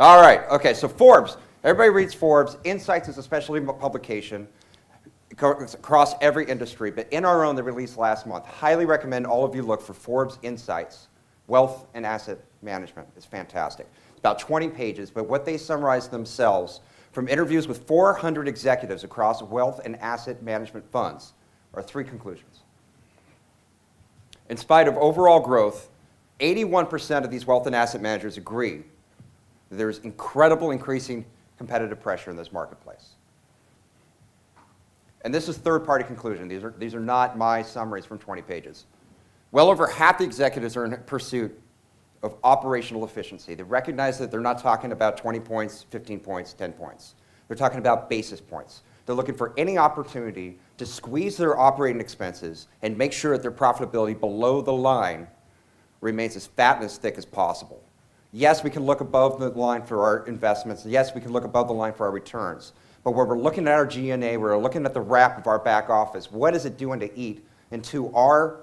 All right, okay, so Forbes. Everybody reads Forbes. Insights is a specialty publication across every industry, but in our own that released last month. Highly recommend all of you look for Forbes Insights, Wealth and Asset Management. It's fantastic. It's about 20 pages, but what they summarize themselves from interviews with 400 executives across wealth and asset management funds are 3 conclusions. In spite of overall growth, 81% of these wealth and asset managers agree that there's incredible increasing competitive pressure in this marketplace. And this is third-party conclusion. These are not my summaries from 20 pages. Well over half the executives are in pursuit of operational efficiency. They recognize that they're not talking about 20 points, 15 points, 10 points. They're talking about basis points. They're looking for any opportunity to squeeze their operating expenses and make sure that their profitability below the line remains as fat and as thick as possible. Yes, we can look above the line for our investments. Yes, we can look above the line for our returns. But when we're looking at our G&A, we're looking at the wrap of our back office. What is it doing to eat into our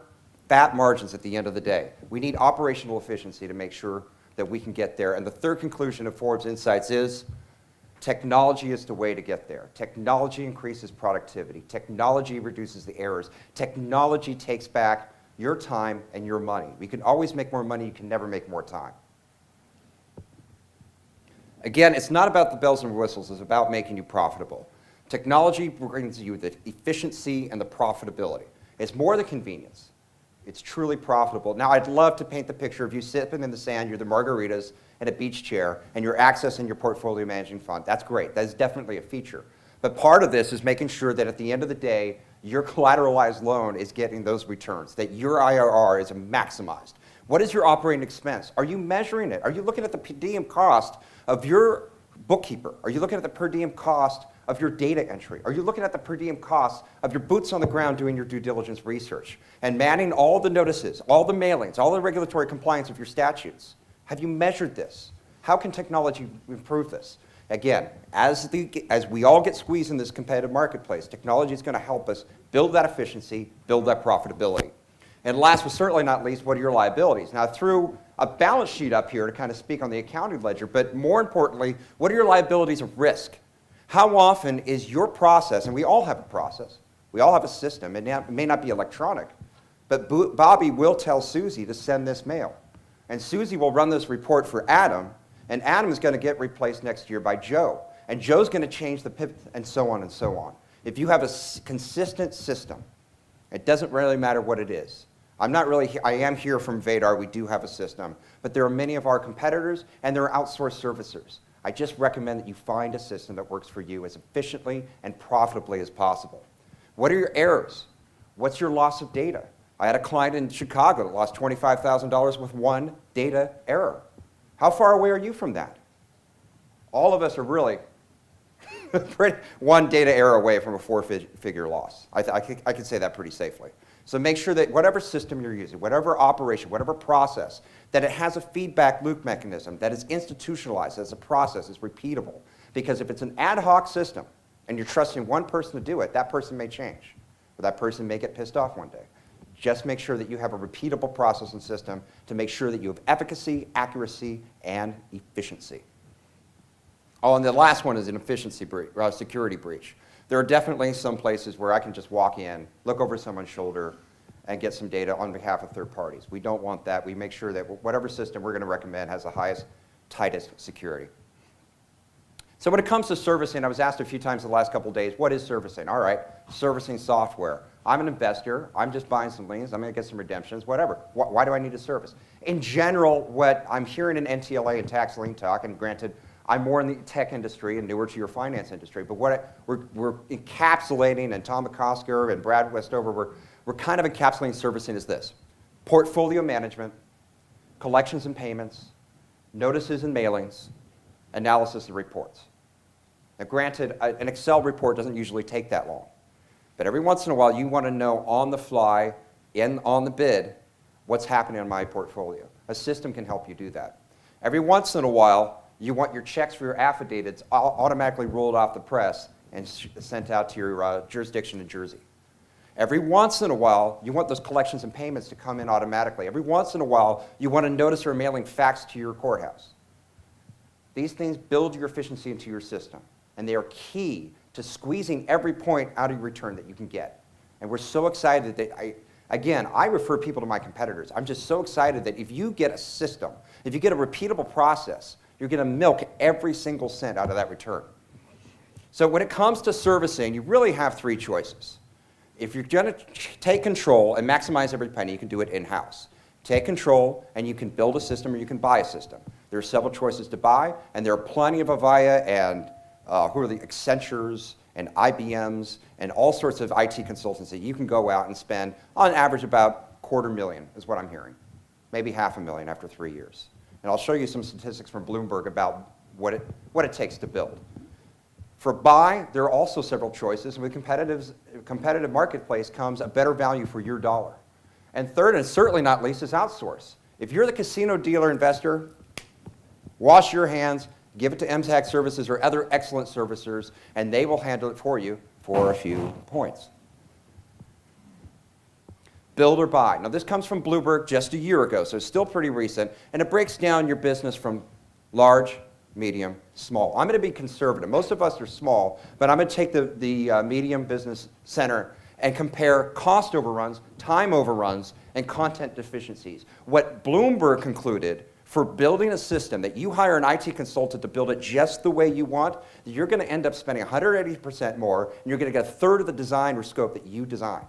fat margins at the end of the day? We need operational efficiency to make sure that we can get there. And the third conclusion of Forbes Insights is technology is the way to get there. Technology increases productivity. Technology reduces the errors. Technology takes back your time and your money. We can always make more money. You can never make more time. Again, it's not about the bells and whistles. It's about making you profitable. Technology brings you the efficiency and the profitability. It's more the convenience. It's truly profitable. Now, I'd love to paint the picture of you sipping in the sand, you're the margaritas and a beach chair, and you're accessing your portfolio managing fund. That's great. That is definitely a feature. But part of this is making sure that at the end of the day, your collateralized loan is getting those returns, that your IRR is maximized. What is your operating expense? Are you measuring it? Are you looking at the per diem cost of your bookkeeper? Are you looking at the per diem cost of your data entry? Are you looking at the per diem cost of your boots on the ground doing your due diligence research and manning all the notices, all the mailings, all the regulatory compliance of your statutes? Have you measured this? How can technology improve this? Again, as we all get squeezed in this competitive marketplace, technology is going to help us build that efficiency, build that profitability. And last but certainly not least, what are your liabilities? Now, I threw a balance sheet up here to kind of speak on the accounting ledger, but more importantly, what are your liabilities of risk? How often is your process, and we all have a process, we all have a system, and it may not be electronic, but Bobby will tell Susie to send this mail. And Susie will run this report for Adam, and Adam is going to get replaced next year by Joe. And Joe's going to change the pivot, and so on and so on. If you have a consistent system, it doesn't really matter what it is. I am here from Vadar, we do have a system, but there are many of our competitors and there are outsourced servicers. I just recommend that you find a system that works for you as efficiently and profitably as possible. What are your errors? What's your loss of data? I had a client in Chicago that lost $25,000 with one data error. How far away are you from that? All of us are really one data error away from a 4-figure loss. I can say that pretty safely. So make sure that whatever system you're using, whatever operation, whatever process, that it has a feedback loop mechanism, that is institutionalized as a process, is repeatable. Because if it's an ad hoc system and you're trusting one person to do it, that person may change, or that person may get pissed off one day. Just make sure that you have a repeatable process and system to make sure that you have efficacy, accuracy, and efficiency. Oh, and the last one is an efficiency breach, or a security breach. There are definitely some places where I can just walk in, look over someone's shoulder, and get some data on behalf of third parties. We don't want that. We make sure that whatever system we're going to recommend has the highest, tightest security. So when it comes to servicing, I was asked a few times the last couple of days, what is servicing? All right, servicing software. I'm an investor. I'm just buying some liens. I'm going to get some redemptions, whatever. Why do I need a service? In general, what I'm hearing in NTLA and Tax Lien Talk, and granted, I'm more in the tech industry and newer to your finance industry, but what we're encapsulating, and Tom McCosker and Brad Westover, we're kind of encapsulating servicing as this: portfolio management, collections and payments, notices and mailings, analysis and reports. Now granted, an Excel report doesn't usually take that long, but every once in a while you want to know on the fly, on the bid, what's happening in my portfolio. A system can help you do that. Every once in a while, you want your checks for your affidavits automatically rolled off the press and sent out to your jurisdiction in Jersey. Every once in a while, you want those collections and payments to come in automatically. Every once in a while, you want a notice or a mailing faxed to your courthouse. These things build your efficiency into your system, and they are key to squeezing every point out of your return that you can get. And we're so excited that, I refer people to my competitors. I'm just so excited that if you get a system, if you get a repeatable process, you're going to milk every single cent out of that return. So when it comes to servicing, you really have three choices. If you're going to take control and maximize every penny, you can do it in-house. Take control, and you can build a system or you can buy a system. There are several choices to buy, and there are plenty of Avaya and who are the Accentures and IBMs and all sorts of IT consultants that you can go out and spend, on average, about $250,000 is what I'm hearing. Maybe $500,000 after 3 years. And I'll show you some statistics from Bloomberg about what it takes to build. For buy, there are also several choices, and with competitive marketplace comes a better value for your dollar. And third, and certainly not least, is outsource. If you're the casino dealer investor, wash your hands, give it to MTAC Services or other excellent servicers, and they will handle it for you for a few points. Build or buy. Now, this comes from Bloomberg just a year ago, so it's still pretty recent, and it breaks down your business from large, medium, small. I'm going to be conservative. Most of us are small, but I'm going to take the medium business center and compare cost overruns, time overruns, and content deficiencies. What Bloomberg concluded for building a system that you hire an IT consultant to build it just the way you want, you're going to end up spending 180% more, and you're going to get a third of the design or scope that you designed.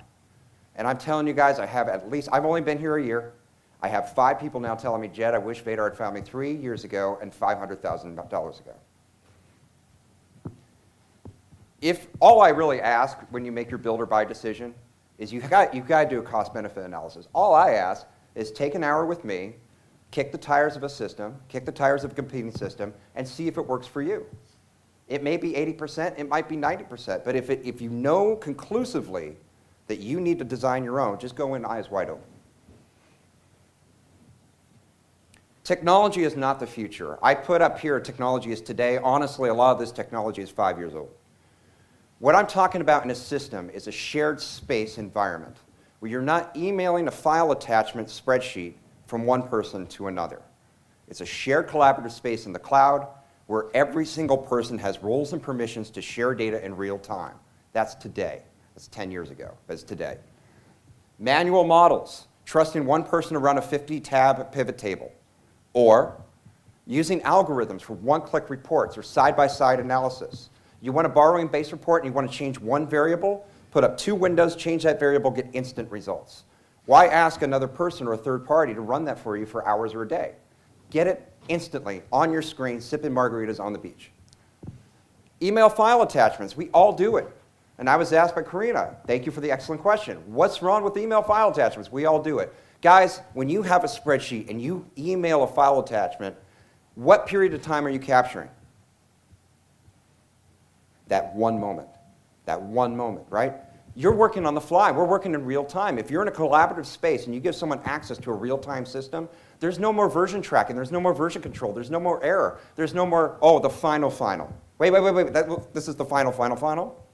And I'm telling you guys, I've only been here a year. I have 5 people now telling me, Jed, I wish Vadar had found me 3 years ago and $500,000 ago. If all I really ask when you make your build or buy decision is you've got to do a cost-benefit analysis. All I ask is take an hour with me, kick the tires of a system, kick the tires of a competing system, and see if it works for you. It may be 80%, it might be 90%, but if you know conclusively that you need to design your own, just go in eyes wide open. Technology is not the future. I put up here technology is today. Honestly, a lot of this technology is 5 years old. What I'm talking about in a system is a shared space environment where you're not emailing a file attachment spreadsheet from one person to another. It's a shared collaborative space in the cloud where every single person has roles and permissions to share data in real time. That's today. That's 10 years ago. That's today. Manual models, trusting one person to run a 50-tab pivot table, or using algorithms for one-click reports or side-by-side analysis. You want a borrowing base report and you want to change one variable, put up 2 windows, change that variable, get instant results. Why ask another person or a third party to run that for you for hours or a day? Get it instantly on your screen, sipping margaritas on the beach. Email file attachments, we all do it. And I was asked by Karina, thank you for the excellent question. What's wrong with email file attachments? We all do it. Guys, when you have a spreadsheet and you email a file attachment, what period of time are you capturing? That one moment. That one moment, right? You're working on the fly. We're working in real time. If you're in a collaborative space and you give someone access to a real-time system, there's no more version tracking. There's no more version control. There's no more error. There's no more, the final. Wait. This is the final?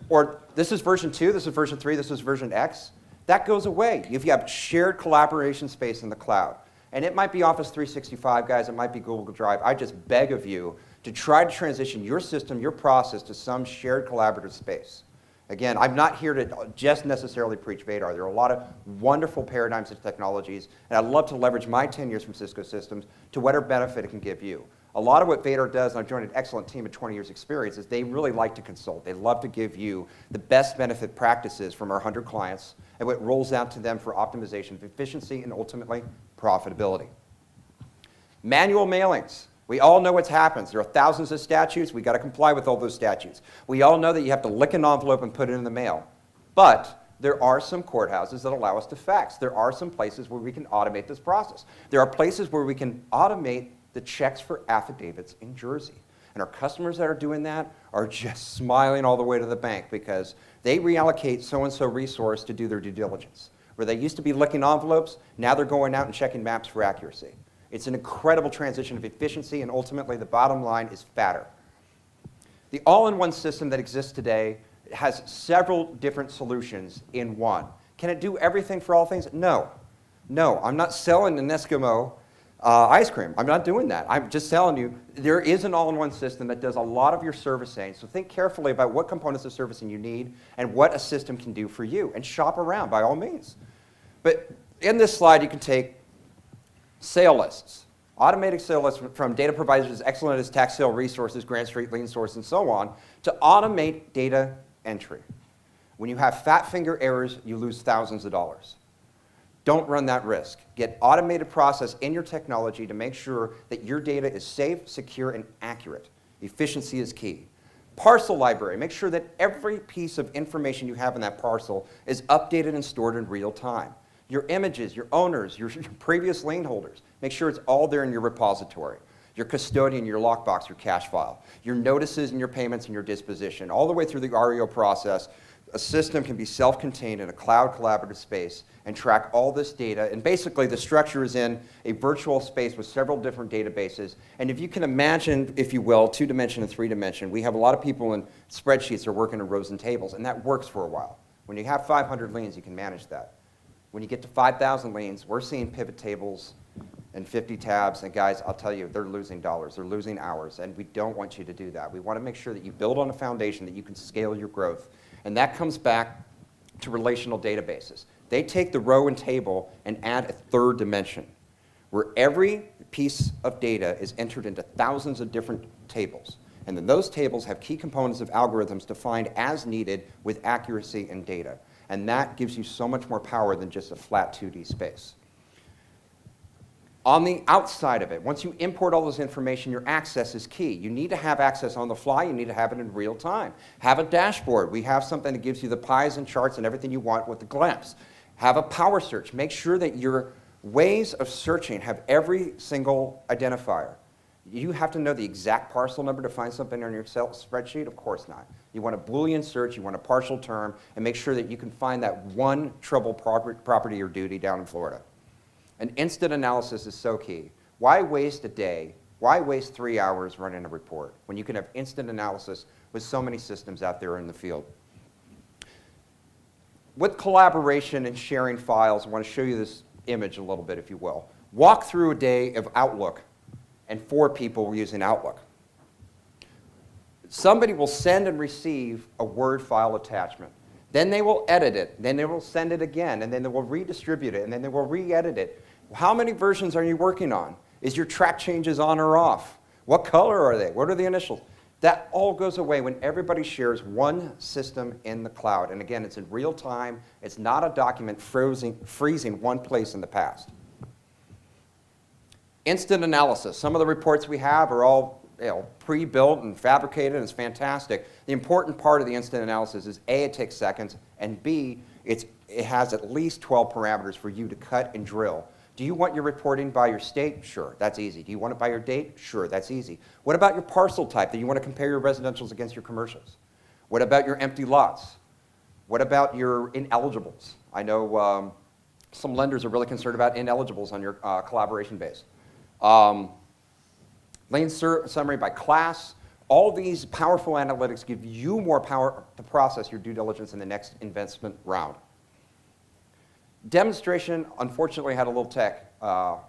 Or this is version 2, this is version 3, this is version X. That goes away if you have shared collaboration space in the cloud. And it might be Office 365, guys. It might be Google Drive. I just beg of you to try to transition your system, your process, to some shared collaborative space. Again, I'm not here to just necessarily preach Vadar. There are a lot of wonderful paradigms and technologies, and I'd love to leverage my 10 years from Cisco Systems to whatever benefit it can give you. A lot of what Vadar does, and I've joined an excellent team of 20 years experience, is they really like to consult. They love to give you the best benefit practices from our 100 clients and what rolls out to them for optimization of efficiency and ultimately profitability. Manual mailings. We all know what happens. There are thousands of statutes. We've got to comply with all those statutes. We all know that you have to lick an envelope and put it in the mail. But there are some courthouses that allow us to fax. There are some places where we can automate this process. There are places where we can automate the checks for affidavits in Jersey. And our customers that are doing that are just smiling all the way to the bank because they reallocate so-and-so resource to do their due diligence. Where they used to be licking envelopes, now they're going out and checking maps for accuracy. It's an incredible transition of efficiency, and ultimately the bottom line is fatter. The all-in-one system that exists today has several different solutions in one. Can it do everything for all things? No. No, I'm not selling an Eskimo ice cream. I'm not doing that. I'm just telling you, there is an all-in-one system that does a lot of your servicing. So think carefully about what components of servicing you need and what a system can do for you, and shop around by all means. But in this slide, you can take sale lists. Automated sale lists from data providers as excellent as Tax Sale Resources, Grant Street, Lien Source, and so on, to automate data entry. When you have fat finger errors, you lose thousands of dollars. Don't run that risk. Get automated process in your technology to make sure that your data is safe, secure, and accurate. Efficiency is key. Parcel library. Make sure that every piece of information you have in that parcel is updated and stored in real time. Your images, your owners, your previous lien holders. Make sure it's all there in your repository. Your custodian, your lockbox, your cash file. Your notices and your payments and your disposition. All the way through the REO process, a system can be self-contained in a cloud collaborative space and track all this data. And basically, the structure is in a virtual space with several different databases. And if you can imagine, if you will, 2-dimension and 3-dimension, we have a lot of people in spreadsheets that are working in rows and tables, and that works for a while. When you have 500 liens, you can manage that. When you get to 5,000 liens, we're seeing pivot tables and 50 tabs, and guys, I'll tell you, they're losing dollars, they're losing hours, and we don't want you to do that. We want to make sure that you build on a foundation that you can scale your growth, and that comes back to relational databases. They take the row and table and add a third dimension, where every piece of data is entered into thousands of different tables, and then those tables have key components of algorithms defined as needed with accuracy and data. And that gives you so much more power than just a flat 2D space. On the outside of it, once you import all this information, your access is key. You need to have access on the fly. You need to have it in real time. Have a dashboard. We have something that gives you the pies and charts and everything you want with a glance. Have a power search. Make sure that your ways of searching have every single identifier. You have to know the exact parcel number to find something on your Excel spreadsheet? Of course not. You want a Boolean search, you want a partial term, and make sure that you can find that one trouble property or duty down in Florida. And instant analysis is so key. Why waste a day? Why waste 3 hours running a report when you can have instant analysis with so many systems out there in the field? With collaboration and sharing files, I want to show you this image a little bit, if you will. Walk through a day of Outlook, and 4 people were using Outlook. Somebody will send and receive a Word file attachment. Then they will edit it. Then they will send it again. And then they will redistribute it. And then they will re-edit it. How many versions are you working on? Is your track changes on or off? What color are they? What are the initials? That all goes away when everybody shares one system in the cloud. And again, it's in real time. It's not a document freezing one place in the past. Instant analysis. Some of the reports we have are all pre-built and fabricated, and it's fantastic. The important part of the instant analysis is A, it takes seconds, and B, it has at least 12 parameters for you to cut and drill. Do you want your reporting by your state? Sure, that's easy. Do you want it by your date? Sure, that's easy. What about your parcel type that you want to compare your residentials against your commercials? What about your empty lots? What about your ineligibles? I know some lenders are really concerned about ineligibles on your collaboration base. Lien summary by class. All these powerful analytics give you more power to process your due diligence in the next investment round. Demonstration, unfortunately, had a little tech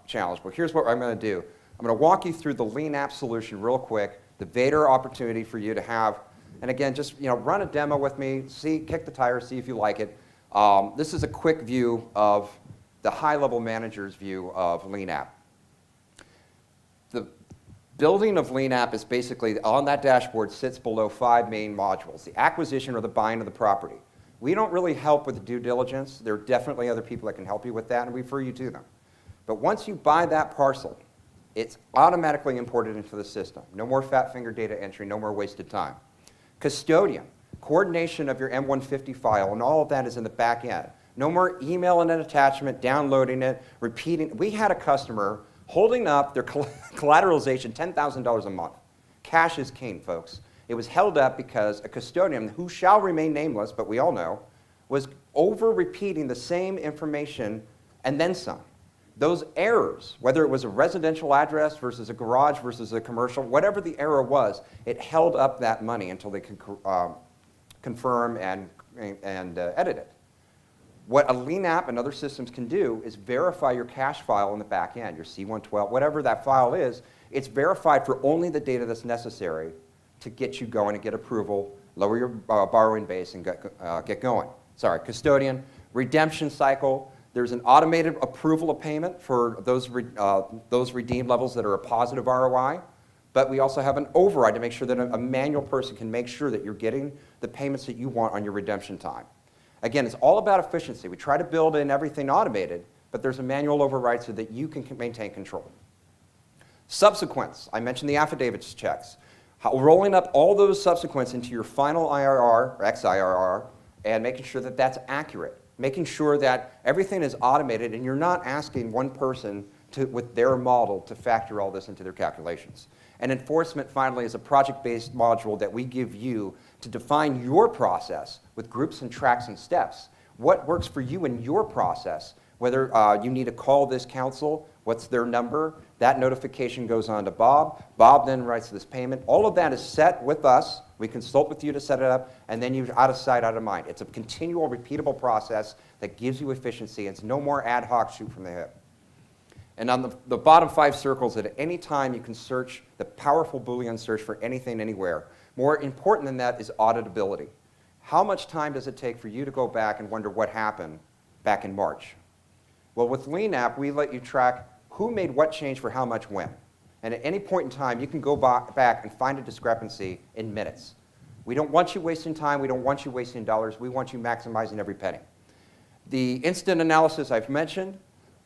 challenge, but here's what I'm going to do. I'm going to walk you through the Lien app solution real quick, the Vader opportunity for you to have, and again, just run a demo with me, kick the tires, see if you like it. This is a quick view of the high-level manager's view of Lien app. The building of Lien app is basically, on that dashboard, sits below 5 main modules: the acquisition or the buying of the property. We don't really help with the due diligence. There are definitely other people that can help you with that, and we refer you to them. But once you buy that parcel, it's automatically imported into the system. No more fat finger data entry, no more wasted time. Custodian, coordination of your M150 file, and all of that is in the back end. No more email and an attachment, downloading it, repeating. We had a customer holding up their collateralization $10,000 a month. Cash is king, folks. It was held up because a custodian, who shall remain nameless, but we all know, was over-repeating the same information and then some. Those errors, whether it was a residential address versus a garage versus a commercial, whatever the error was, it held up that money until they could confirm and edit it. What a Lien app and other systems can do is verify your cash file in the back end, your C112, whatever that file is. It's verified for only the data that's necessary to get you going and get approval, lower your borrowing base, and get going. Sorry, custodian, redemption cycle. There's an automated approval of payment for those redeemed levels that are a positive ROI. But we also have an override to make sure that a manual person can make sure that you're getting the payments that you want on your redemption time. Again, it's all about efficiency. We try to build in everything automated, but there's a manual override so that you can maintain control. Subsequents, I mentioned the affidavits checks. Rolling up all those subsequents into your final IRR, or XIRR, and making sure that that's accurate. Making sure that everything is automated and you're not asking one person with their model to factor all this into their calculations. And enforcement, finally, is a project-based module that we give you to define your process with groups and tracks and steps. What works for you in your process, whether you need to call this counsel, what's their number, that notification goes on to Bob. Bob then writes this payment. All of that is set with us. We consult with you to set it up, and then you're out of sight, out of mind. It's a continual, repeatable process that gives you efficiency. It's no more ad hoc shoot from the hip. And on the bottom 5 circles, at any time you can search the powerful Boolean search for anything, anywhere. More important than that is auditability. How much time does it take for you to go back and wonder what happened back in March? Well, with Lien app, we let you track who made what change for how much when. And at any point in time, you can go back and find a discrepancy in minutes. We don't want you wasting time. We don't want you wasting dollars. We want you maximizing every penny. The instant analysis I've mentioned.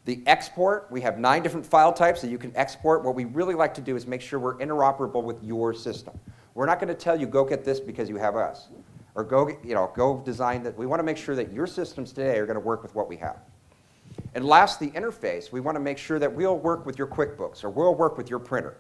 The export, we have 9 different file types that you can export. What we really like to do is make sure we're interoperable with your system. We're not going to tell you, go get this because you have us. Or go design that. We want to make sure that your systems today are going to work with what we have. And last, the interface. We want to make sure that we'll work with your QuickBooks or we'll work with your printer.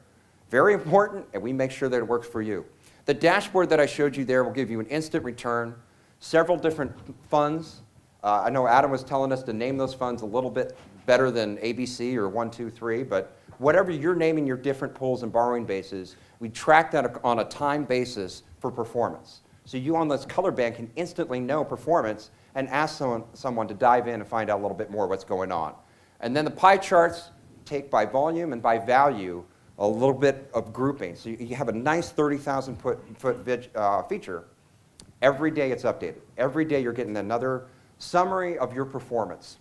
Very important, and we make sure that it works for you. The dashboard that I showed you there will give you an instant return, several different funds. I know Adam was telling us to name those funds a little bit better than ABC or 1, 2, 3, but whatever you're naming your different pools and borrowing bases, we track that on a time basis for performance. So you on this color band can instantly know performance and ask someone to dive in and find out a little bit more what's going on. And then the pie charts take by volume and by value a little bit of grouping. So you have a nice 30,000 foot feature. Every day it's updated. Every day you're getting another summary of your performance.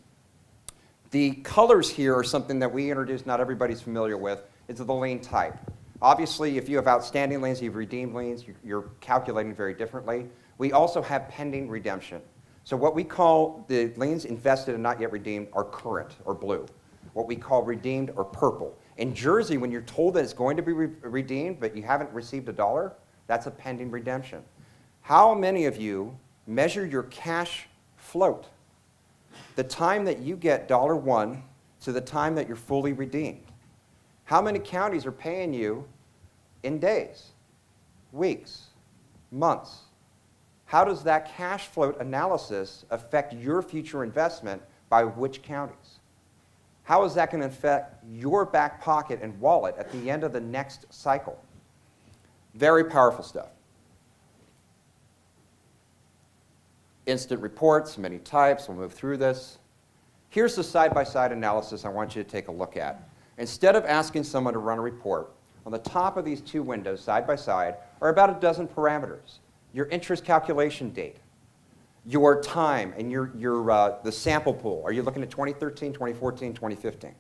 The colors here are something that we introduced, not everybody's familiar with. It's the lien type. Obviously, if you have outstanding liens, you've redeemed liens, you're calculating very differently. We also have pending redemption. So what we call the liens invested and not yet redeemed are current, or blue. What we call redeemed or purple. In Jersey, when you're told that it's going to be redeemed, but you haven't received $1, that's a pending redemption. How many of you measure your cash float? The time that you get $1 to the time that you're fully redeemed. How many counties are paying you in days, weeks, months? How does that cash float analysis affect your future investment by which counties? How is that going to affect your back pocket and wallet at the end of the next cycle? Very powerful stuff. Instant reports, many types. We'll move through this. Here's the side-by-side analysis I want you to take a look at. Instead of asking someone to run a report, on the top of these 2 windows, side by side, are about a dozen parameters. Your interest calculation date, your time, and the sample pool. Are you looking at 2013, 2014, 2015?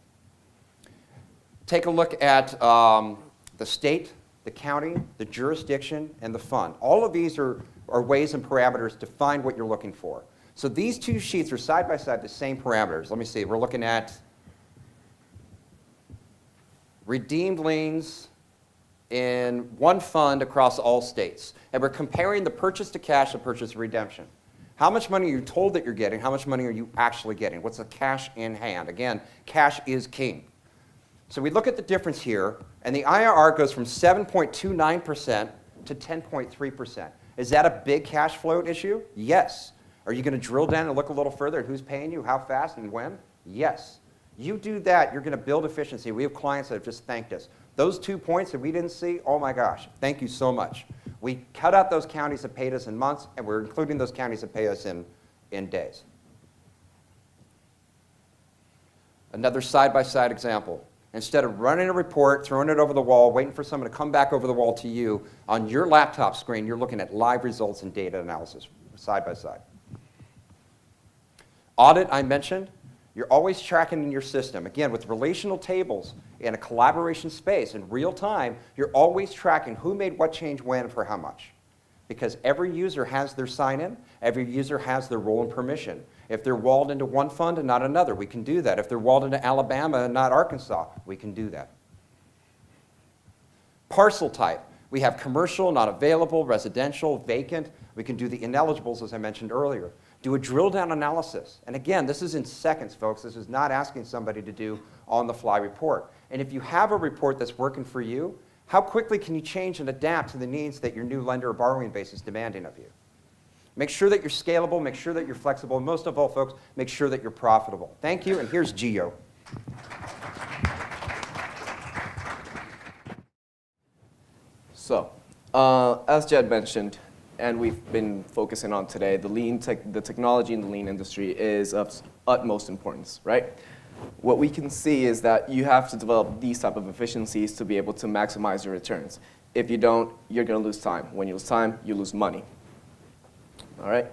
Take a look at the state, the county, the jurisdiction, and the fund. All of these are ways and parameters to find what you're looking for. So these 2 sheets are side by side the same parameters. Let me see. We're looking at redeemed liens in one fund across all states. And we're comparing the purchase to cash and purchase to redemption. How much money are you told that you're getting? How much money are you actually getting? What's the cash in hand? Again, cash is king. So we look at the difference here, and the IRR goes from 7.29% to 10.3%. Is that a big cash float issue? Yes. Are you going to drill down and look a little further at who's paying you, how fast, and when? Yes. You do that, you're going to build efficiency. We have clients that have just thanked us. Those 2 points that we didn't see, oh my gosh, thank you so much. We cut out those counties that paid us in months, and we're including those counties that pay us in days. Another side-by-side example. Instead of running a report, throwing it over the wall, waiting for someone to come back over the wall to you, on your laptop screen, you're looking at live results and data analysis, side by side. Audit, I mentioned. You're always tracking in your system. Again, with relational tables in a collaboration space in real time, you're always tracking who made what change when for how much. Because every user has their sign-in, every user has their role and permission. If they're walled into one fund and not another, we can do that. If they're walled into Alabama and not Arkansas, we can do that. Parcel type. We have commercial, not available, residential, vacant. We can do the ineligibles, as I mentioned earlier. Do a drill down analysis. And again, this is in seconds, folks. This is not asking somebody to do on-the-fly report. And if you have a report that's working for you, how quickly can you change and adapt to the needs that your new lender or borrowing base is demanding of you? Make sure that you're scalable, make sure that you're flexible, and most of all, folks, make sure that you're profitable. Thank you, and here's Gio. So, as Jed mentioned, and we've been focusing on today, the technology in the lien industry is of utmost importance, right? What we can see is that you have to develop these type of efficiencies to be able to maximize your returns. If you don't, you're going to lose time. When you lose time, you lose money. All right?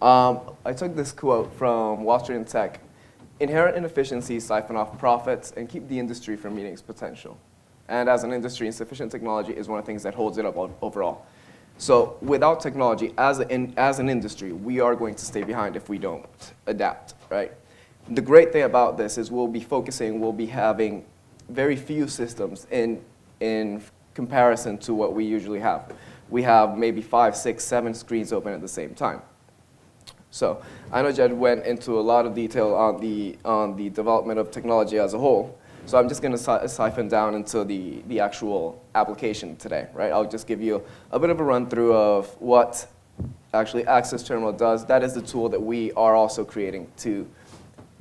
I took this quote from Wall Street and Tech. Inherent inefficiencies siphon off profits and keep the industry from meeting its potential. And as an industry, insufficient technology is one of the things that holds it up overall. So without technology, as an industry, we are going to stay behind if we don't adapt, right? The great thing about this is we'll be having very few systems in comparison to what we usually have. We have maybe 5, 6, 7 screens open at the same time. So I know Jed went into a lot of detail on the development of technology as a whole. So I'm just going to siphon down into the actual application today, right? I'll just give you a bit of a run through of what actually Access Terminal does. That is the tool that we are also creating to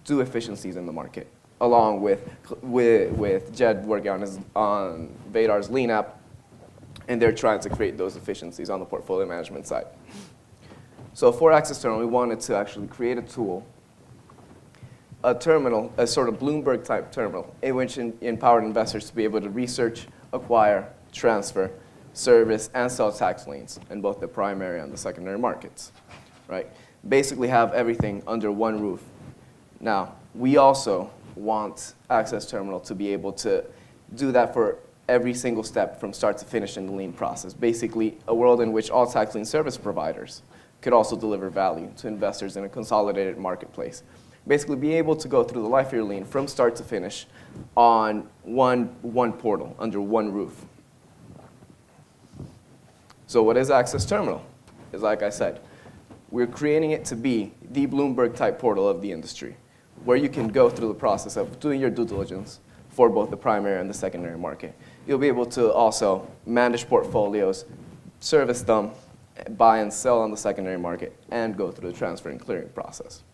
do efficiencies in the market, along with Jed working on Vadar's Lien app, and they're trying to create those efficiencies on the portfolio management side. So for Access Terminal, we wanted to actually create a tool, a terminal, a sort of Bloomberg-type terminal, in which empowered investors to be able to research, acquire, transfer, service, and sell tax liens in both the primary and the secondary markets, right? Basically have everything under one roof. Now, we also want Access Terminal to be able to do that for every single step from start to finish in the lien process. Basically, a world in which all tax lien service providers could also deliver value to investors in a consolidated marketplace. Basically, be able to go through the life of your lien from start to finish on one portal, under one roof. So what is Access Terminal? Is like I said, we're creating it to be the Bloomberg-type portal of the industry, where you can go through the process of doing your due diligence for both the primary and the secondary market. You'll be able to also manage portfolios, service them, buy and sell on the secondary market, and go through the transfer and clearing process.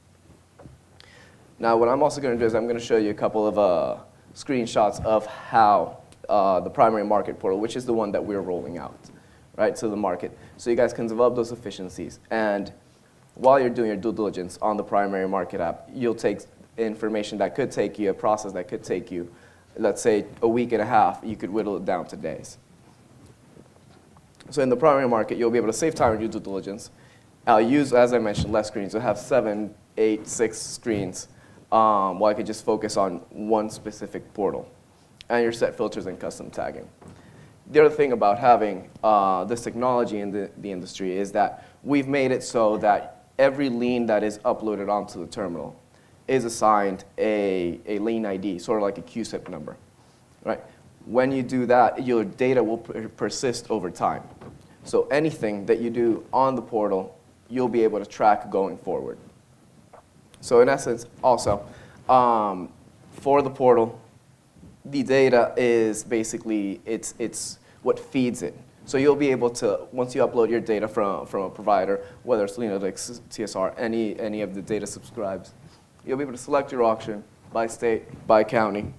Now, what I'm also going to do is I'm going to show you a couple of screenshots of how the primary market portal, which is the one that we're rolling out, right, to the market, so you guys can develop those efficiencies. And while you're doing your due diligence on the primary market app, you'll take information that could take you, a process that could take you, let's say, a week and a half. You could whittle it down to days. So in the primary market, you'll be able to save time in your due diligence. Use, as I mentioned, less screens. You'll have 7, 8, 6 screens, while I could just focus on one specific portal. And your set filters and custom tagging. The other thing about having this technology in the industry is that we've made it so that every lien that is uploaded onto the terminal is assigned a lien ID, sort of like a QSIP number, right? When you do that, your data will persist over time. So anything that you do on the portal, you'll be able to track going forward. So in essence, also, for the portal, the data is basically, it's what feeds it. So you'll be able to, once you upload your data from a provider, whether it's Lienodex, TSR, any of the data subscribes, you'll be able to select your auction by state, by county.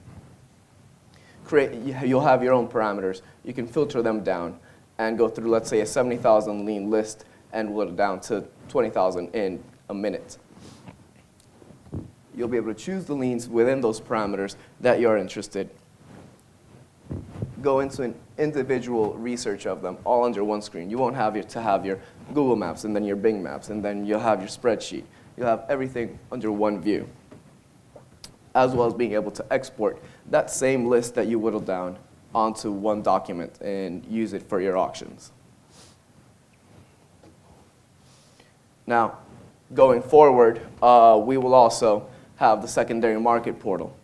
You'll have your own parameters. You can filter them down and go through, let's say, a 70,000 lien list and whittle it down to 20,000 in a minute. You'll be able to choose the liens within those parameters that you're interested. Go into an individual research of them all under one screen. You won't have to have your Google Maps and then your Bing Maps, and then you'll have your spreadsheet. You'll have everything under one view, as well as being able to export that same list that you whittled down onto one document and use it for your auctions. Now, going forward, we will also have the secondary market portal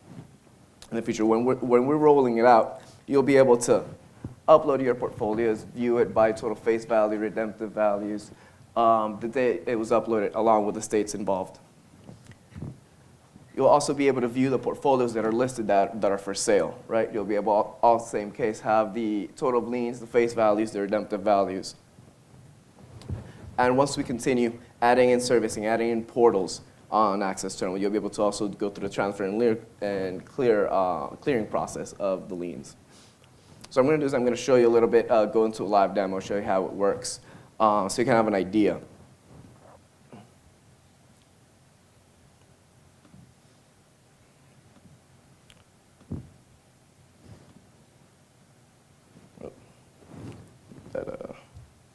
in the future. When we're rolling it out, you'll be able to upload your portfolios, view it by total face value, redemptive values, the day it was uploaded, along with the states involved. You'll also be able to view the portfolios that are listed that are for sale, right? You'll be able, all same case, have the total of liens, the face values, the redemptive values. And once we continue adding in servicing, adding in portals on Access Terminal, you'll be able to also go through the transfer and clearing process of the liens. So what I'm going to do is I'm going to show you a little bit, go into a live demo, show you how it works, so you can have an idea.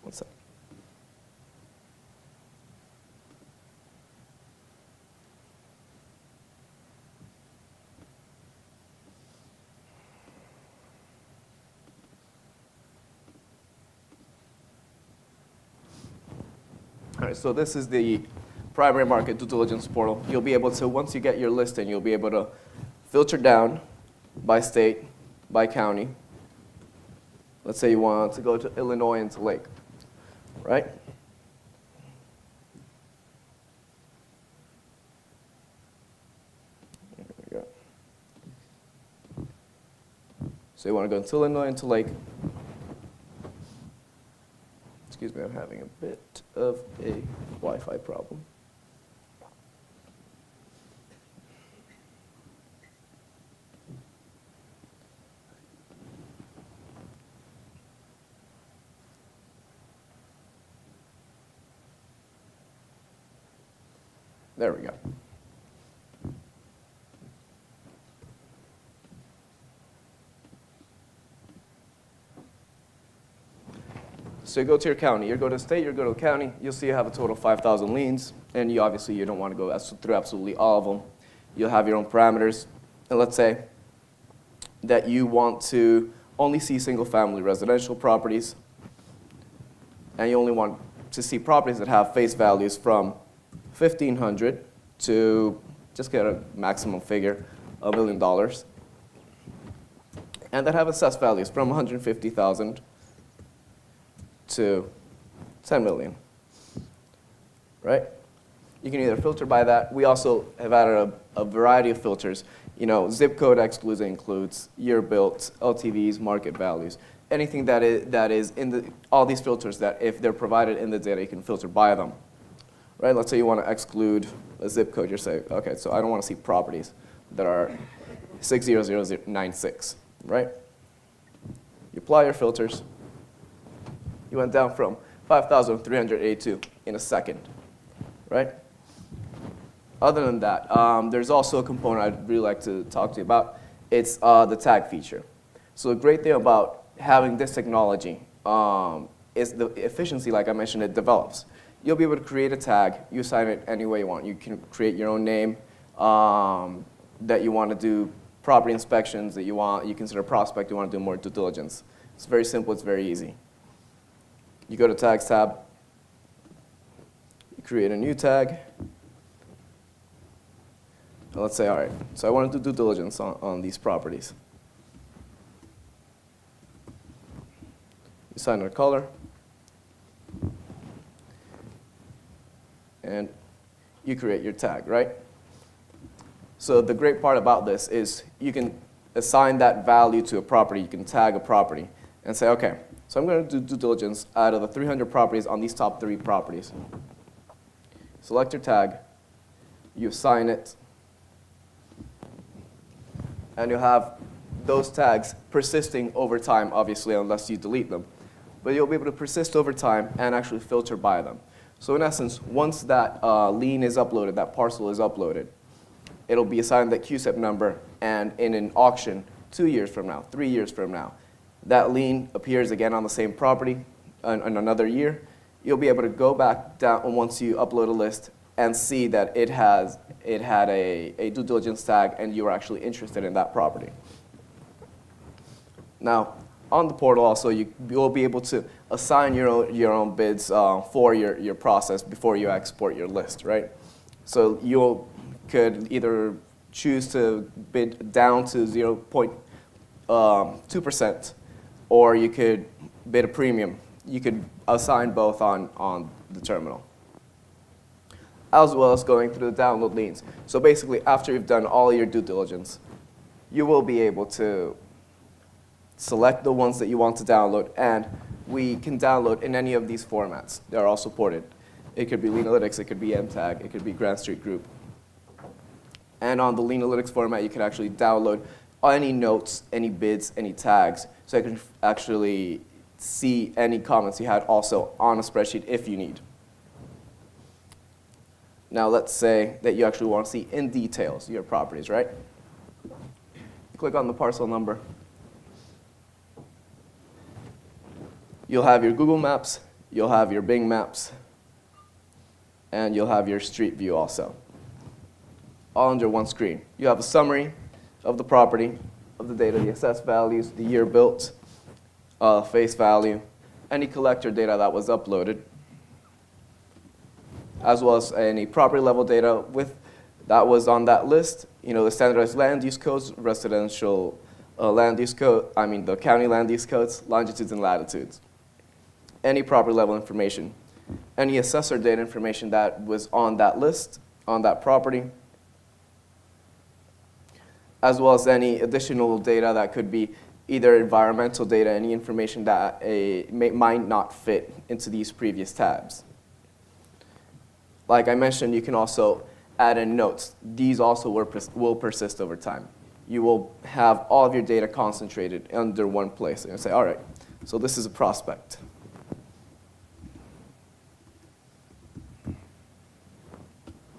One sec. All right, so this is the primary market due diligence portal. You'll be able to, once you get your listing, you'll be able to filter down by state, by county. Let's say you want to go to Illinois and to Lake, right? There we go. So you want to go to Illinois and to Lake. Excuse me, I'm having a bit of a Wi-Fi problem. There we go. So you go to your county, you go to the state, you go to the county, you'll see you have a total of 5,000 liens, and you obviously you don't want to go through absolutely all of them. You'll have your own parameters, and let's say that you want to only see single-family residential properties, and you only want to see properties that have face values from $1,500 to, just get a maximum figure, $1 million, and that have assessed values from $150,000 to 10 million, right? You can either filter by that. We also have added a variety of filters. You know, zip code excludes and includes year built, LTVs, market values, anything that is in all these filters that if they're provided in the data, you can filter by them, right? Let's say you want to exclude a zip code. You're saying, okay, so I don't want to see properties that are 60096, right? You apply your filters. You went down from 5,382 in a second, right? Other than that, there's also a component I'd really like to talk to you about. It's the tag feature. So the great thing about having this technology is the efficiency, like I mentioned, it develops. You'll be able to create a tag. You assign it any way you want. You can create your own name that you want to do property inspections, that you consider a prospect, you want to do more due diligence. It's very simple. It's very easy. You go to Tags tab, you create a new tag, and let's say, all right, so I want to do due diligence on these properties. You assign a color, and you create your tag, right? So the great part about this is you can assign that value to a property, you can tag a property, and say, okay, so I'm going to do due diligence out of the 300 properties on these top 3 properties. Select your tag, you assign it, and you'll have those tags persisting over time, obviously, unless you delete them. But you'll be able to persist over time and actually filter by them. So in essence, once that lien is uploaded, that parcel is uploaded, it'll be assigned that QSEP number, and in an auction 2 years from now, 3 years from now, that lien appears again on the same property in another year, you'll be able to go back down once you upload a list and see that it had a due diligence tag and you were actually interested in that property. Now, on the portal also, you'll be able to assign your own bids for your process before you export your list, right? So you could either choose to bid down to 0.2%, or you could bid a premium. You could assign both on the terminal, as well as going through the download liens. So basically, after you've done all your due diligence, you will be able to select the ones that you want to download, and we can download in any of these formats. They're all supported. It could be Lienalytics, it could be MTAG, it could be Grand Street Group. And on the Lienalytics format, you can actually download any notes, any bids, any tags, so you can actually see any comments you had also on a spreadsheet if you need. Now let's say that you actually want to see in details your properties, right? You click on the parcel number. You'll have your Google Maps, you'll have your Bing Maps, and you'll have your Street View also, all under one screen. You have a summary of the property, of the data, the assessed values, the year built, face value, any collector data that was uploaded, as well as any property level data that was on that list. The standardized land use codes, residential land use code, the county land use codes, longitudes and latitudes. Any property level information, any assessor data information that was on that list, on that property, as well as any additional data that could be either environmental data, any information that might not fit into these previous tabs. Like I mentioned, you can also add in notes. These also will persist over time. You will have all of your data concentrated under one place. And you say, all right, so this is a prospect.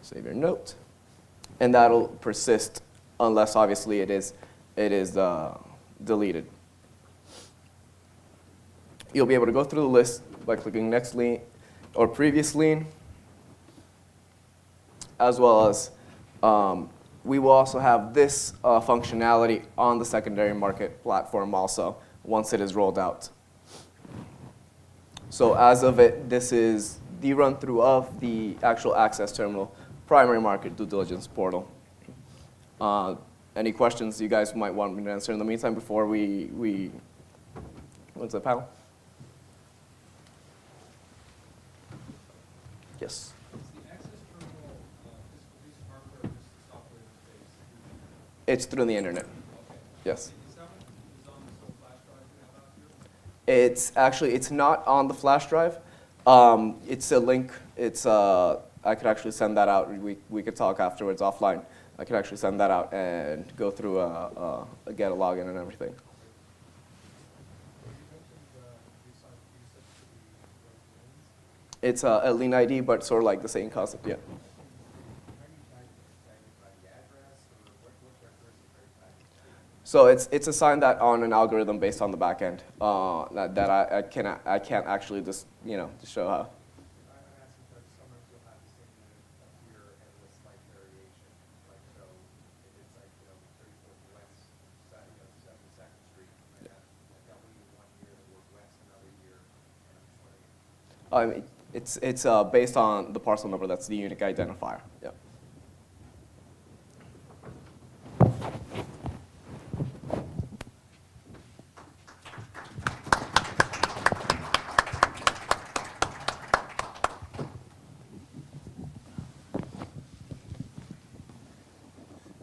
Save your note. And that'll persist unless, obviously, it is deleted. You'll be able to go through the list by clicking Next Lien or Previous Lien, as well as we will also have this functionality on the secondary market platform also once it is rolled out. So as of it, this is the run-through of the actual Access Terminal primary market due diligence portal. Any questions you guys might want me to answer in the meantime before we what's the panel? Yes. It's through the internet. Okay. Yes. It's not on the flash drive. It's a link. I could actually send that out. We could talk afterwards offline. I could actually send that out and go through get a login and everything. It's a lien ID, but sort of like the same concept, yeah. So it's assigned that on an algorithm based on the back end that I can't actually just just show how. It's based on the parcel number. That's the unique identifier. Yeah.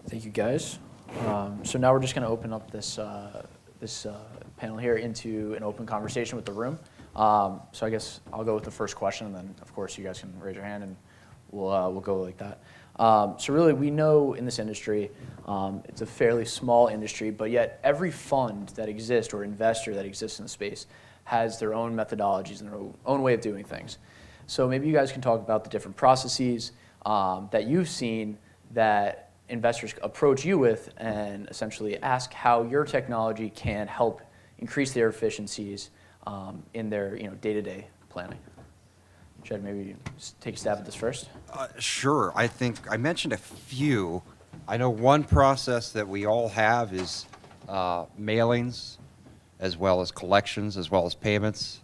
Thank you, guys. So now we're just going to open up this panel here into an open conversation with the room. So I guess I'll go with the first question, and then of course you guys can raise your hand, and we'll go like that. So really, we know in this industry, it's a fairly small industry, but yet every fund that exists or investor that exists in the space has their own methodologies and their own way of doing things. So maybe you guys can talk about the different processes that you've seen that investors approach you with and essentially ask how your technology can help increase their efficiencies in their day-to-day planning. Jed, maybe just take a stab at this first. Sure. I think I mentioned a few. I know one process that we all have is mailings, as well as collections, as well as payments.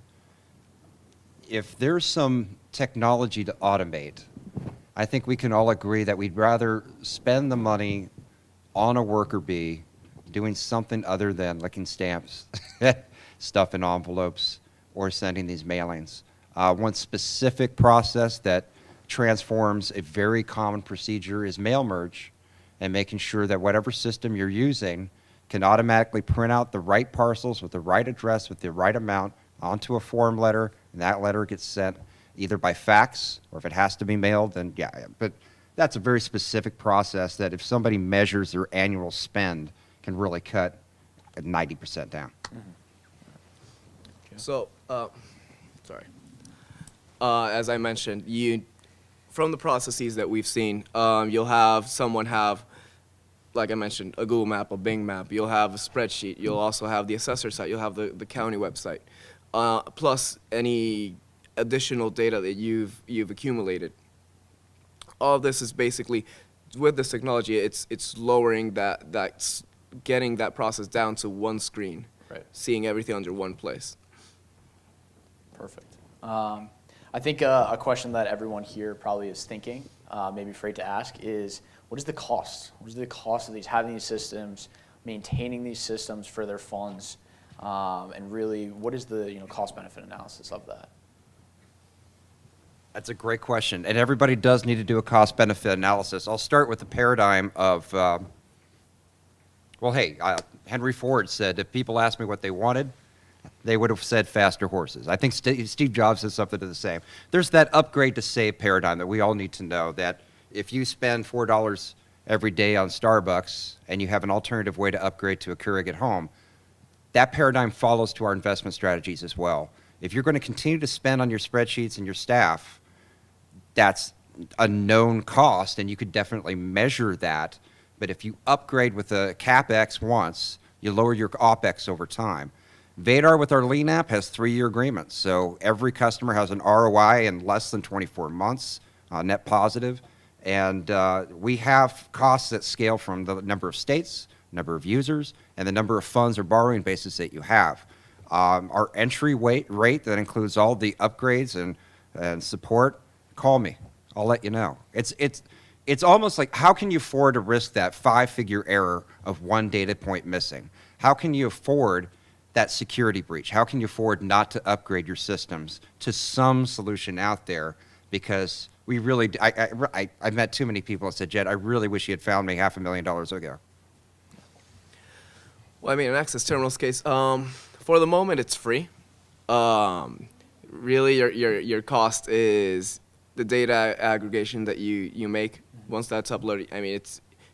If there's some technology to automate, I think we can all agree that we'd rather spend the money on a worker bee doing something other than licking stamps, stuffing envelopes, or sending these mailings. One specific process that transforms a very common procedure is mail merge, and making sure that whatever system you're using can automatically print out the right parcels with the right address with the right amount onto a form letter, and that letter gets sent either by fax or if it has to be mailed, then yeah. But that's a very specific process that if somebody measures their annual spend can really cut 90% down. So, sorry. As I mentioned, from the processes that we've seen, you'll have someone have, like I mentioned, a Google map, a Bing map. You'll have a spreadsheet. You'll also have the assessor site. You'll have the county website, plus any additional data that you've accumulated. All of this is basically, with this technology, it's lowering that's getting that process down to one screen, Right. seeing everything under one place. Perfect. I think a question that everyone here probably is thinking, maybe afraid to ask, is what is the cost? What is the cost of having these systems, maintaining these systems for their funds, and really, what is the cost-benefit analysis of that? That's a great question, and everybody does need to do a cost-benefit analysis. I'll start with the paradigm of, Henry Ford said if people asked me what they wanted, they would have said faster horses. I think Steve Jobs said something to the same. There's that upgrade to save paradigm that we all need to know, that if you spend $4 every day on Starbucks and you have an alternative way to upgrade to a Keurig at home, that paradigm follows to our investment strategies as well. If you're going to continue to spend on your spreadsheets and your staff, that's a known cost, and you could definitely measure that. But if you upgrade with a CapEx once, you lower your OpEx over time. Vadar with our Lien app has 3-year agreements, so every customer has an ROI in less than 24 months, net positive. And we have costs that scale from the number of states, number of users, and the number of funds or borrowing bases that you have. Our entry rate that includes all the upgrades and support, call me. I'll let you know. It's almost like, how can you afford to risk that 5-figure error of one data point missing? How can you afford that security breach? How can you afford not to upgrade your systems to some solution out there? Because we really, I met too many people that said, Jed, I really wish you had found me $500,000 ago. Well, I mean, in Access Terminal's case, for the moment, it's free. Really, your cost is the data aggregation that you make. Once that's uploaded, I mean,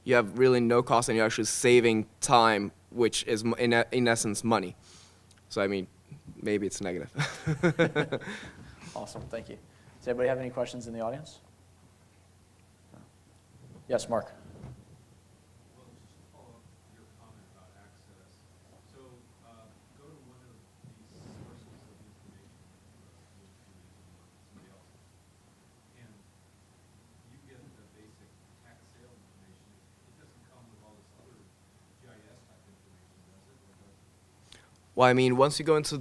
you have really no cost, and you're actually saving time, which is in essence money. So I mean, maybe it's negative. Awesome, thank you. Does anybody have any questions in the audience? Yes, Mark. Well, just to follow up your comment about access. So go to one of these sources of information, somebody else's, and you get the basic tax sale information. It doesn't come with all this other GIS type information, does it? Or does it? Well, I mean, once you go into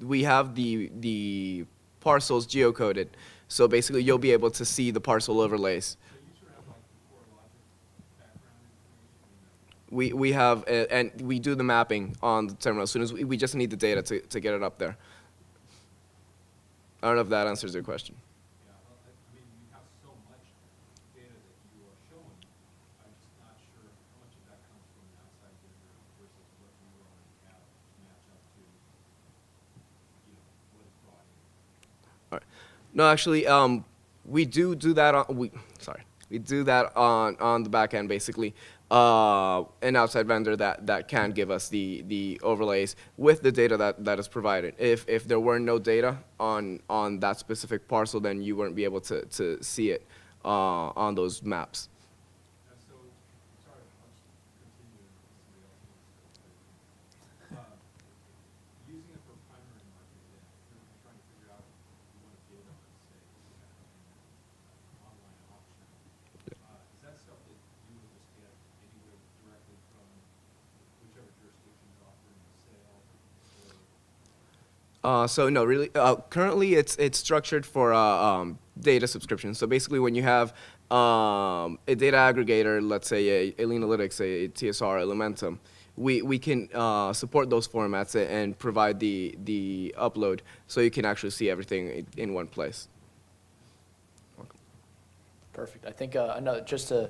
we have the parcels geocoded. So basically, you'll be able to see the parcel overlays. So you sort of have like the core logic background information? We have, and we do the mapping on the terminal. As soon as we just need the data to get it up there. I don't know if that answers your question. Yeah, well, I mean, you have so much data that you are showing. I'm just not sure how much of that comes from an outside vendor versus what you already have to match up to, what is brought in. All right. No, actually, we do that on we do that on the back end basically. An outside vendor that can give us the overlays with the data that is provided. If there were no data on that specific parcel, then you wouldn't be able to see it on those maps. So So no, really, currently it's structured for data subscription. So basically, when you have a data aggregator, let's say a Lien Analytics, a TSR, Elementum, we can support those formats and provide the upload, so you can actually see everything in one place. Perfect. I think another, just to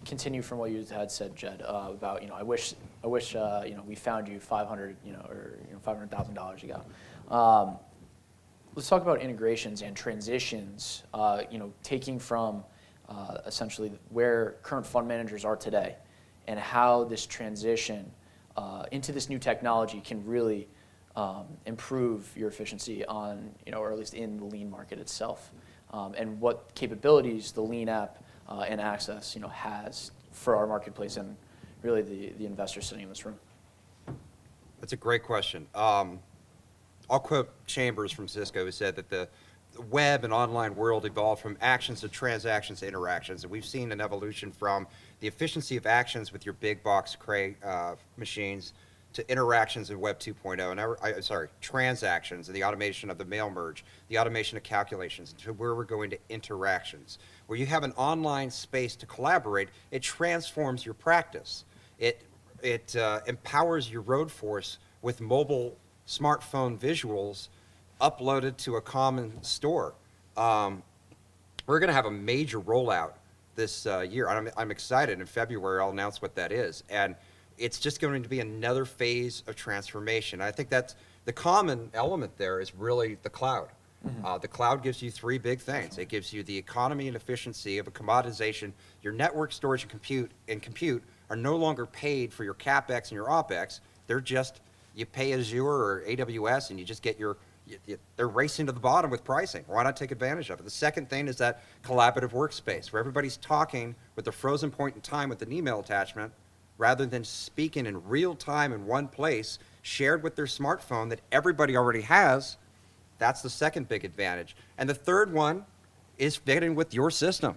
continue from what you had said, Jed, about, I wish we found you $500, or $500,000 ago. Let's talk about integrations and transitions. Taking from essentially where current fund managers are today, and how this transition into this new technology can really improve your efficiency on, or at least in the lien market itself, and what capabilities the lien app and Access, has for our marketplace and really the investors sitting in this room. That's a great question. I'll quote Chambers from Cisco, who said that the web and online world evolved from actions to transactions to interactions. And we've seen an evolution from the efficiency of actions with your big box machines to interactions in Web 2.0, and transactions and the automation of the mail merge, the automation of calculations, to where we're going to interactions. Where you have an online space to collaborate, it transforms your practice. It empowers your road force with mobile smartphone visuals uploaded to a common store. We're going to have a major rollout this year. I'm excited. In February, I'll announce what that is. And it's just going to be another phase of transformation. I think that's the common element there is really the cloud. Mm-hmm. The cloud gives you three big things. It gives you the economy and efficiency of a commoditization. Your network, storage, and compute are no longer paid for your CapEx and your OpEx. They're just, you pay Azure or AWS and you just get they're racing to the bottom with pricing. Why not take advantage of it? The second thing is that collaborative workspace where everybody's talking with the frozen point in time with an email attachment rather than speaking in real time in one place, shared with their smartphone that everybody already has. That's the second big advantage. And the third one is fitting with your system.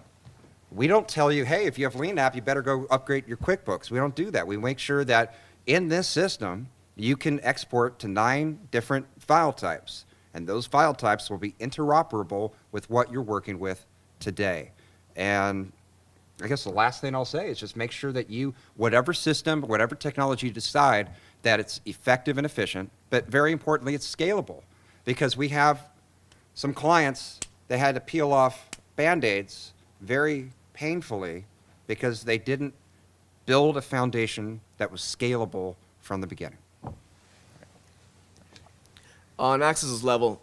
We don't tell you, hey, if you have Lien app, you better go upgrade your QuickBooks. We don't do that. We make sure that in this system, you can export to 9 different file types. And those file types will be interoperable with what you're working with today. And I guess the last thing I'll say is just make sure that whatever system, whatever technology you decide, that it's effective and efficient, but very importantly, it's scalable. Because we have some clients that had to peel off Band-Aids very painfully because they didn't build a foundation that was scalable from the beginning. On Access's level,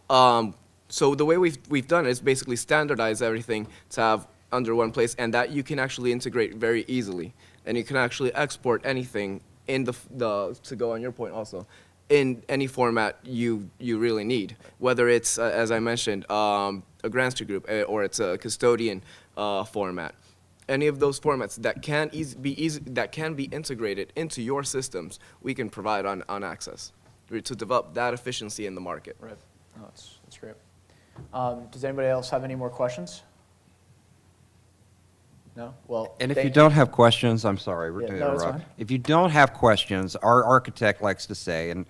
so the way we've done it is basically standardize everything to have under one place, and that you can actually integrate very easily, and you can actually export anything in to go on your point also, in any format you really need, whether it's as I mentioned a grants to group or it's a custodian format. Any of those formats that can be integrated into your systems, we can provide on Access to develop that efficiency in the market. Right. Oh, that's great. Does anybody else have any more questions? No? Well, and if you don't have questions, I'm sorry, we're going to no, interrupt. If you don't have questions, our architect likes to say, and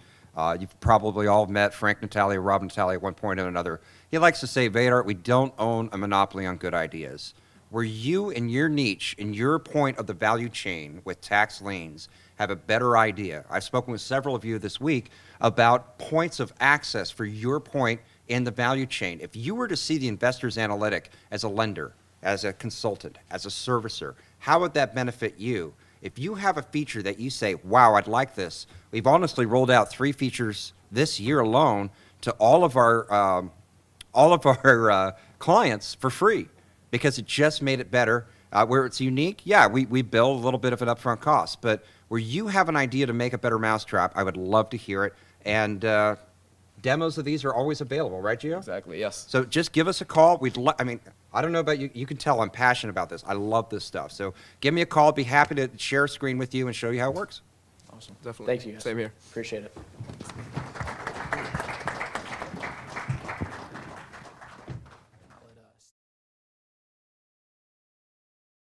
you've probably all met Frank Natalia, Rob Natalia at one point or another, he likes to say, Vadar, we don't own a monopoly on good ideas. Where you in your niche, in your point of the value chain with tax liens, have a better idea. I've spoken with several of you this week about points of access for your point in the value chain. If you were to see the investor's analytic as a lender, as a consultant, as a servicer, how would that benefit you? If you have a feature that you say, wow, I'd like this, we've honestly rolled out 3 features this year alone to all of our clients for free because it just made it better. Where it's unique, yeah, we bill a little bit of an upfront cost, but where you have an idea to make a better mousetrap, I would love to hear it. And demos of these are always available, right, Gio? Exactly, yes. So just give us a call. I don't know about you. You can tell I'm passionate about this. I love this stuff. So give me a call. I'd be happy to share a screen with you and show you how it works. Awesome. Definitely. Thank you, guys. Same here. Appreciate it.